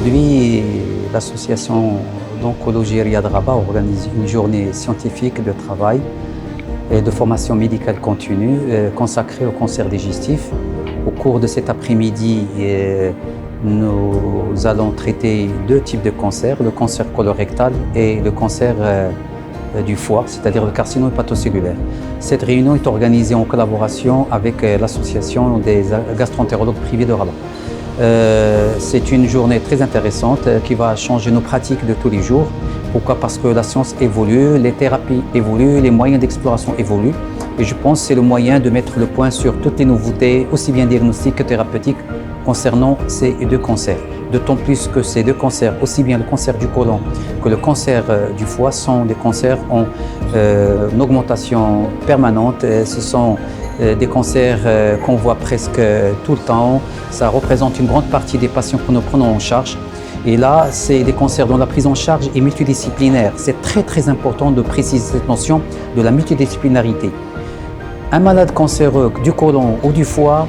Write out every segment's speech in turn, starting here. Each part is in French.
Aujourd'hui, l'association d'oncologie Riyad Rabat organise une journée scientifique de travail et de formation médicale continue consacrée au cancer digestif. Au cours de cet après-midi, nous allons traiter deux types de cancers, le cancer colorectal et le cancer du foie, c'est-à-dire le carcinome hépatocellulaire. Cette réunion est organisée en collaboration avec l'association des gastro-entérologues privés de Rabat. C'est une journée très intéressante qui va changer nos pratiques de tous les jours. Pourquoi? Parce que la science évolue, les thérapies évoluent, les moyens d'exploration évoluent. Et je pense que c'est le moyen de mettre le point sur toutes les nouveautés, aussi bien diagnostiques que thérapeutiques, concernant ces deux cancers. D'autant plus que ces deux cancers, aussi bien le cancer du côlon que le cancer du foie, sont des cancers en augmentation permanente. Ce sont des cancers qu'on voit presque tout le temps. Ça représente une grande partie des patients que nous prenons en charge. Et là, c'est des cancers dont la prise en charge est multidisciplinaire. C'est très important de préciser cette notion de la multidisciplinarité. Un malade cancéreux du côlon ou du foie,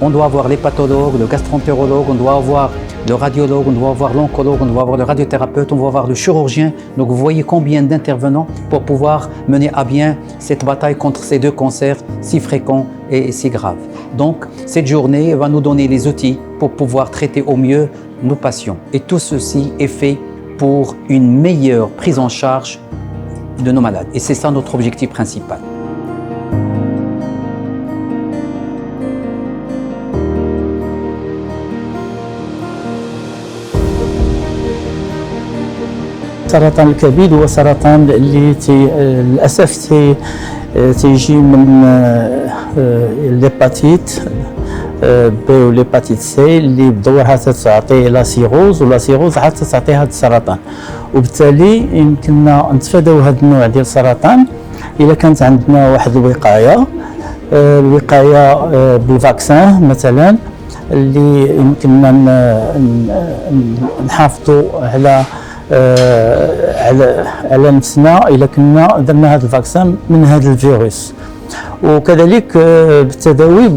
on doit avoir l'hépatologue, le gastro-entérologue, on doit avoir le radiologue, on doit avoir l'oncologue, on doit avoir le radiothérapeute, on doit avoir le chirurgien. Donc vous voyez combien d'intervenants pour pouvoir mener à bien cette bataille contre ces deux cancers si fréquents et si graves. Donc cette journée va nous donner les outils pour pouvoir traiter au mieux nos patients. Et tout ceci est fait pour une meilleure prise en charge de nos malades. Et c'est ça notre objectif principal. سرطان الكبد هو سرطان اللي للاسف تيجي من ليباتيت بي وليباتيت سي اللي بدورها تعطي لا سيروز ولا سيروز عاد تعطي هذا السرطان. وبالتالي يمكننا نتفاداو هذا النوع ديال السرطان الا كانت عندنا واحد الوقايه بالفاكسان مثلا اللي يمكننا نحافظوا على نفسنا الا كنا درنا هذا الفاكسان من هذا الفيروس. وكذلك بالتداوي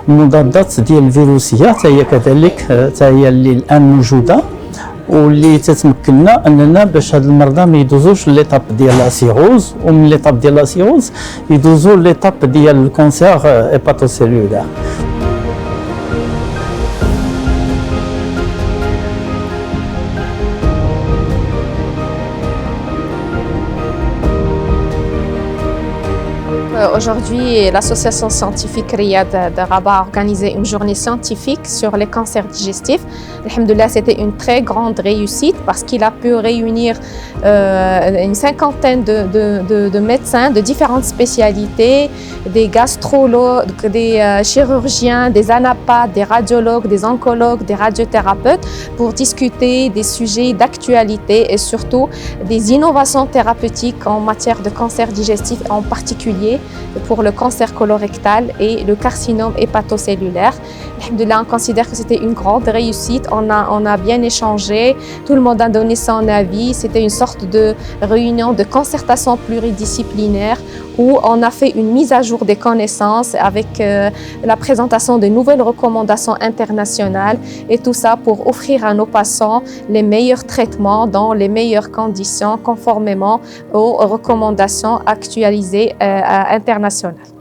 بمضادات ديال الفيروسيه هي كذلك هي اللي الان موجوده واللي تتمكننا اننا باش هاد المرضى ما يدوزوش ليطاب ديال لاسيروز ومن ليطاب ديال لاسيروز يدوزوا ليطاب ديال الكونسير هيباتوسيلولار. Aujourd'hui, l'association scientifique Riyad de Rabat a organisé une journée scientifique sur les cancers digestifs. Alhamdoulilah, c'était une très grande réussite parce qu'il a pu réunir une cinquantaine de médecins de différentes spécialités, des gastrologues, des chirurgiens, des anapathes, des radiologues, des oncologues, des radiothérapeutes pour discuter des sujets d'actualité et surtout des innovations thérapeutiques en matière de cancer digestif, en particulier pour le cancer colorectal et le carcinome hépatocellulaire. Alhamdoulilah, on considère que c'était une grande réussite. On a bien échangé, tout le monde a donné son avis. C'était une sorte de réunion de concertation pluridisciplinaire où on a fait une mise à jour des connaissances avec la présentation de nouvelles recommandations internationales et tout ça pour offrir à nos patients les meilleurs traitements dans les meilleures conditions conformément aux recommandations actualisées internationales.